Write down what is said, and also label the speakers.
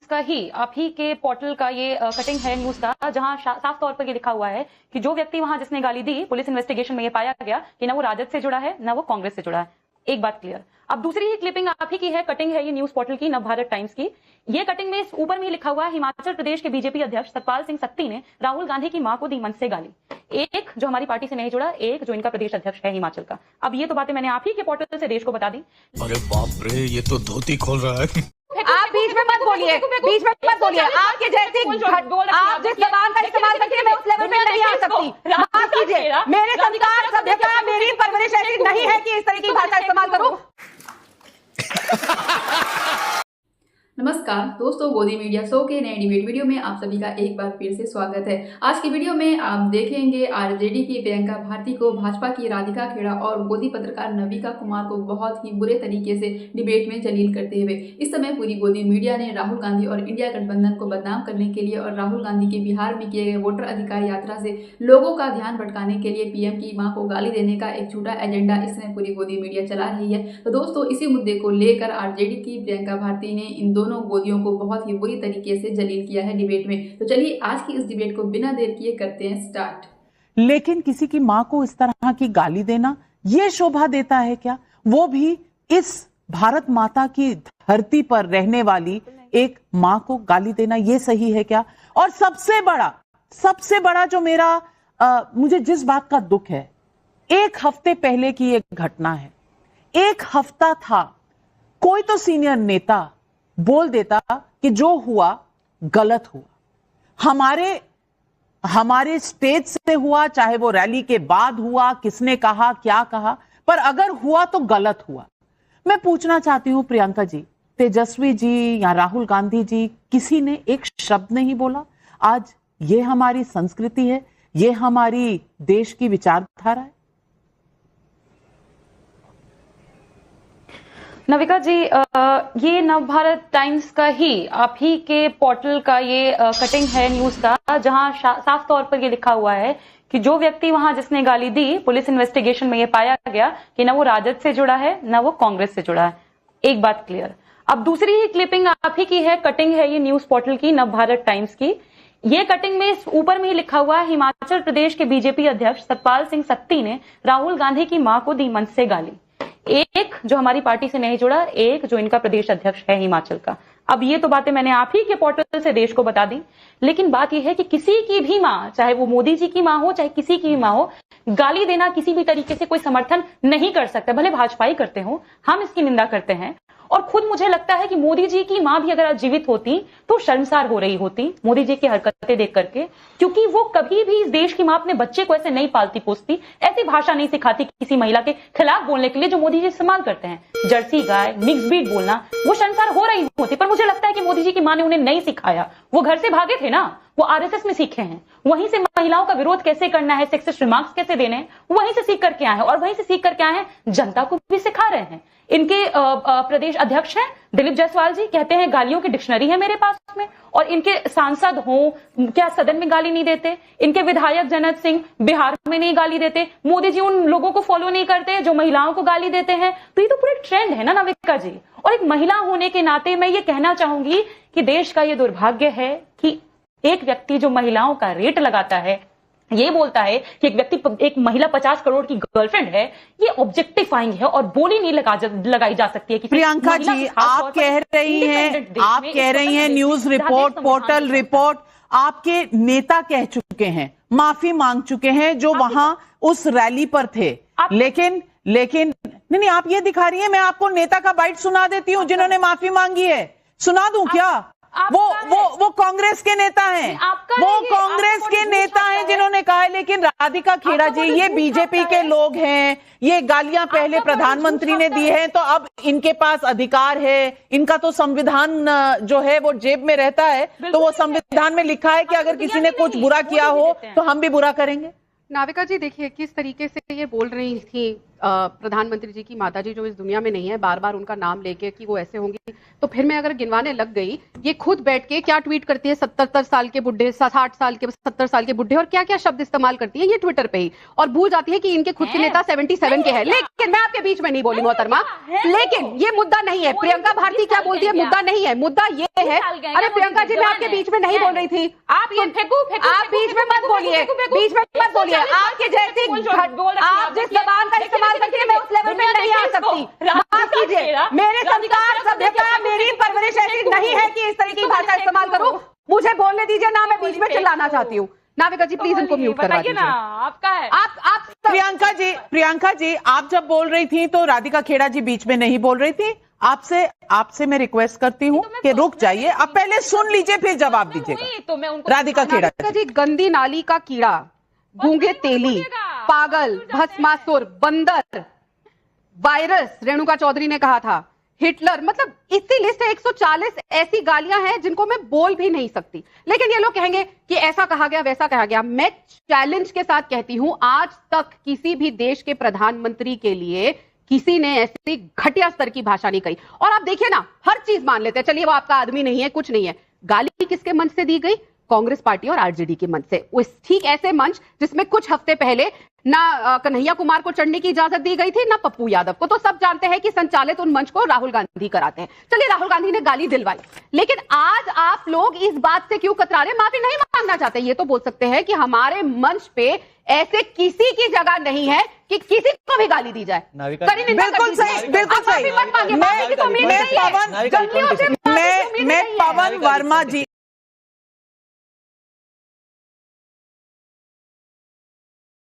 Speaker 1: का ही आप ही के पोर्टल का ये कटिंग है न्यूज का, जहां साफ तौर पर ये लिखा हुआ है कि जो व्यक्ति वहां जिसने गाली दी, पुलिस इन्वेस्टिगेशन में ये पाया गया कि ना वो राजद से जुड़ा है ना वो कांग्रेस से जुड़ा है। एक बात क्लियर। अब दूसरी ही क्लिपिंग आप ही की है, कटिंग है ये न्यूज पोर्टल की नवभारत टाइम्स की। ये कटिंग में ऊपर में ही लिखा हुआ है, हिमाचल प्रदेश के बीजेपी अध्यक्ष सतपाल सिंह सत्ती ने राहुल गांधी की मां को दी मंच से गाली। एक जो हमारी पार्टी से नहीं जुड़ा, एक जो इनका प्रदेश अध्यक्ष है हिमाचल का। अब ये तो बातें मैंने आप ही के पोर्टल से देश को बता दी।
Speaker 2: अरे बाप रे, ये तो धोती खोल रहा है।
Speaker 3: आप बीच में मत बोलिए, बीच में मत बोलिए। आपके जैसी आप जिस जबान का इस्तेमाल करती है, मैं उस लेवल पे नहीं आ सकती। माफ कीजिए, मेरे संस्कार, सभ्यता, मेरी परवरिश ऐसी नहीं है कि इस तरह की भाषा इस्तेमाल करूं।
Speaker 4: नमस्कार दोस्तों, गोदी मीडिया शो के नए डिबेट वीडियो में आप सभी का एक बार फिर से स्वागत है। आज की वीडियो में आप देखेंगे आरजेडी की प्रियंका भारती को भाजपा की राधिका खेड़ा और गोदी पत्रकार नविका कुमार को बहुत ही बुरे तरीके से डिबेट में जलील करते हुए। इस समय पूरी गोदी मीडिया ने राहुल गांधी और इंडिया गठबंधन को बदनाम करने के लिए और राहुल गांधी के बिहार में किए गए वोटर अधिकार यात्रा से लोगों का ध्यान भटकाने के लिए पीएम की मां को गाली देने का एक झूठा एजेंडा इस समय पूरी गोदी मीडिया चला रही है। तो दोस्तों, इसी मुद्दे को लेकर आरजेडी की प्रियंका भारती ने इन दोनों गोदियों को बहुत ही बुरी तरीके से जलील किया है डिबेट में। तो चलिए आज की इस डिबेट को बिना देर किए करते हैं स्टार्ट।
Speaker 5: लेकिन किसी की मां को इस तरह की गाली देना यह शोभा देता है क्या? वो भी इस भारत माता की धरती पर रहने वाली एक मां को गाली देना यह सही है क्या? और सबसे बड़ा जो मेरा मुझे जिस बात का दुख है, एक हफ्ते पहले की एक घटना है। एक हफ्ता था, कोई तो सीनियर नेता बोल देता कि जो हुआ गलत हुआ, हमारे स्टेज से हुआ, चाहे वो रैली के बाद हुआ, किसने कहा क्या कहा, पर अगर हुआ तो गलत हुआ। मैं पूछना चाहती हूं प्रियंका जी, तेजस्वी जी या राहुल गांधी जी, किसी ने एक शब्द नहीं बोला? आज ये हमारी संस्कृति है, ये हमारी देश की विचारधारा है।
Speaker 1: नविका जी, ये नवभारत टाइम्स का ही आप ही के पोर्टल का ये कटिंग है न्यूज का, जहां साफ तौर पर ये लिखा हुआ है कि जो व्यक्ति वहां जिसने गाली दी, पुलिस इन्वेस्टिगेशन में ये पाया गया कि ना वो राजद से जुड़ा है ना वो कांग्रेस से जुड़ा है। एक बात क्लियर। अब दूसरी ही क्लिपिंग आप ही की है, कटिंग है ये न्यूज पोर्टल की नवभारत टाइम्स की। ये कटिंग में ऊपर में ही लिखा हुआ है, हिमाचल प्रदेश के बीजेपी अध्यक्ष सतपाल सिंह सत्ती ने राहुल गांधी की मां को दी मंच से गाली। एक जो हमारी पार्टी से नहीं जुड़ा, एक जो इनका प्रदेश अध्यक्ष है हिमाचल का। अब ये तो बातें मैंने आप ही के पोर्टल से देश को बता दी। लेकिन बात यह है कि किसी की भी मां, चाहे वो मोदी जी की मां हो चाहे किसी की भी मां हो, गाली देना किसी भी तरीके से कोई समर्थन नहीं कर सकता। भले भाजपा ही करते हो, हम इसकी निंदा करते हैं। और खुद मुझे लगता है कि मोदी जी की मां भी अगर जीवित होती तो शर्मसार हो रही होती मोदी जी की हरकतें देख करके, क्योंकि वो कभी भी इस देश की मां अपने बच्चे को ऐसे नहीं पालती पोसती, ऐसी भाषा नहीं सिखाती किसी महिला के खिलाफ बोलने के लिए जो मोदी जी इस्तेमाल करते हैं। जर्सी गाय, मिक्स ब्रीड बोलना, वो शर्मसार हो रही होती। पर मुझे लगता है कि मोदी जी की मां ने उन्हें नहीं सिखाया। वो घर से भागे थे ना, वो आरएसएस में सीखे हैं, वहीं से महिलाओं का विरोध कैसे करना है, सेक्सिस्ट रिमार्क्स कैसे देने हैं, वहीं से सीख करके आए हैं। और वहीं से सीख करके आए हैं, जनता को भी सिखा रहे हैं। इनके प्रदेश अध्यक्ष हैं दिलीप जायसवाल जी, कहते हैं गालियों की डिक्शनरी है मेरे पास में। और इनके सांसद हो क्या सदन में गाली नहीं देते? इनके विधायक जनक सिंह बिहार में नहीं गाली देते? मोदी जी उन लोगों को फॉलो नहीं करते जो महिलाओं को गाली देते हैं? तो ये तो पूरे ट्रेंड है ना नविका जी। और एक महिला होने के नाते मैं ये कहना चाहूंगी कि देश का ये दुर्भाग्य है कि एक व्यक्ति जो महिलाओं का रेट लगाता है, ये बोलता है कि एक महिला 50 करोड़ की गर्लफ्रेंड है, ये ऑब्जेक्टिफाइंग है और बोली नहीं लगाई जा सकती है।
Speaker 5: प्रियंका जी, आप कह रही हैं न्यूज रिपोर्ट, पोर्टल रिपोर्ट, आपके नेता कह चुके हैं, माफी मांग चुके हैं जो वहां उस रैली पर थे। लेकिन नहीं, आप ये दिखा रही हैं। मैं आपको नेता का बाइट सुना देती हूँ जिन्होंने माफी मांगी है। सुना दूं क्या? वो कांग्रेस के नेता हैं, वो कांग्रेस के नेता हैं जिन्होंने कहा है। लेकिन राधिका खेड़ा जी, ये बीजेपी के लोग हैं, ये गालियां पहले प्रधानमंत्री ने दी हैं, तो अब इनके पास अधिकार है। इनका तो संविधान जो है वो जेब में रहता है, तो वो संविधान में लिखा है कि अगर किसी ने कुछ बुरा किया हो तो हम भी बुरा करेंगे।
Speaker 3: नाविका जी देखिए किस तरीके से ये बोल रही थी प्रधानमंत्री जी की माताजी जो इस दुनिया में नहीं है, बार बार उनका नाम लेके कि वो ऐसे होंगी, तो फिर मैं अगर गिनवाने लग गई, ये खुद बैठ के क्या ट्वीट करती है, 77 साल के बुढ़े, 60 साल के, 70 साल के बुढ़े, और क्या क्या शब्द इस्तेमाल करती है ये ट्विटर पे ही, और भूल जाती है कि इनके खुद के नेता 77 के हैं। लेकिन मैं आपके बीच में नहीं बोली मोहतरमा, लेकिन ये मुद्दा नहीं है। प्रियंका भारती क्या बोलती है, मुद्दा नहीं है, मुद्दा ये है। अरे प्रियंका जी, मैं आपके बीच में नहीं बोल रही थी, आप बीच में मत बोलिए, बीच में मत बोलिए। आपके जैसी आप जिस जबान का इस्तेमाल करती है, मैं उस लेवल में नहीं आ सकती। माफ कीजिए, मेरे संस्कार, सभ्यता, मेरी परवरिश ऐसी नहीं है कि इस तरीके की भाषा इस्तेमाल करूं। मुझे बोलने दीजिए ना, मैं बीच में चिल्लाना चाहती हूँ। नाविका जी प्लीज इनको म्यूट करवा दीजिए।
Speaker 1: आपका है।
Speaker 3: आप
Speaker 5: प्रियंका जी, आप जब बोल रही थी तो राधिका खेड़ा जी बीच में नहीं बोल रही थी। आपसे मैं रिक्वेस्ट करती हूँ कि रुक जाइए, आप पहले सुन लीजिए फिर जवाब दीजिएगा।
Speaker 1: तो मैं उनको
Speaker 5: राधिका खेड़ा
Speaker 3: जी, गंदी नाली का कीड़ा, गूंगे तेली, पागल, भस्मासुर, बंदर, वायरस, रेणुका चौधरी ने कहा था, हिटलर, मतलब इतनी लिस्ट है, 140 ऐसी गालियां हैं जिनको मैं बोल भी नहीं सकती। लेकिन ये लोग कहेंगे कि ऐसा कहा गया, वैसा कहा गया। मैं चैलेंज के साथ कहती हूं, आज तक किसी भी देश के प्रधानमंत्री के लिए किसी ने ऐसी घटिया स्तर की भाषा नहीं कही। और आप देखिए ना, हर चीज मान लेते हैं, चलिए वो आपका आदमी नहीं है, कुछ नहीं है। गाली किसके मंच से दी गई? कांग्रेस पार्टी और आरजेडी के मंच से। उस ठीक ऐसे मंच जिसमें कुछ हफ्ते पहले ना कन्हैया कुमार को चढ़ने की इजाजत दी गई थी, ना पप्पू यादव को। तो सब जानते हैं कि संचालित उन मंच को राहुल गांधी कराते हैं। चलिए, राहुल गांधी ने गाली दिलवाई, लेकिन आज आप लोग इस बात से क्यों कतरा रहे, माफी नहीं मांगना चाहते? ये तो बोल सकते हैं कि हमारे मंच पे ऐसे किसी की जगह नहीं है कि किसी को भी गाली दी जाए।
Speaker 5: बिल्कुल सही, बिल्कुल सही। मैं पवन वर्मा जी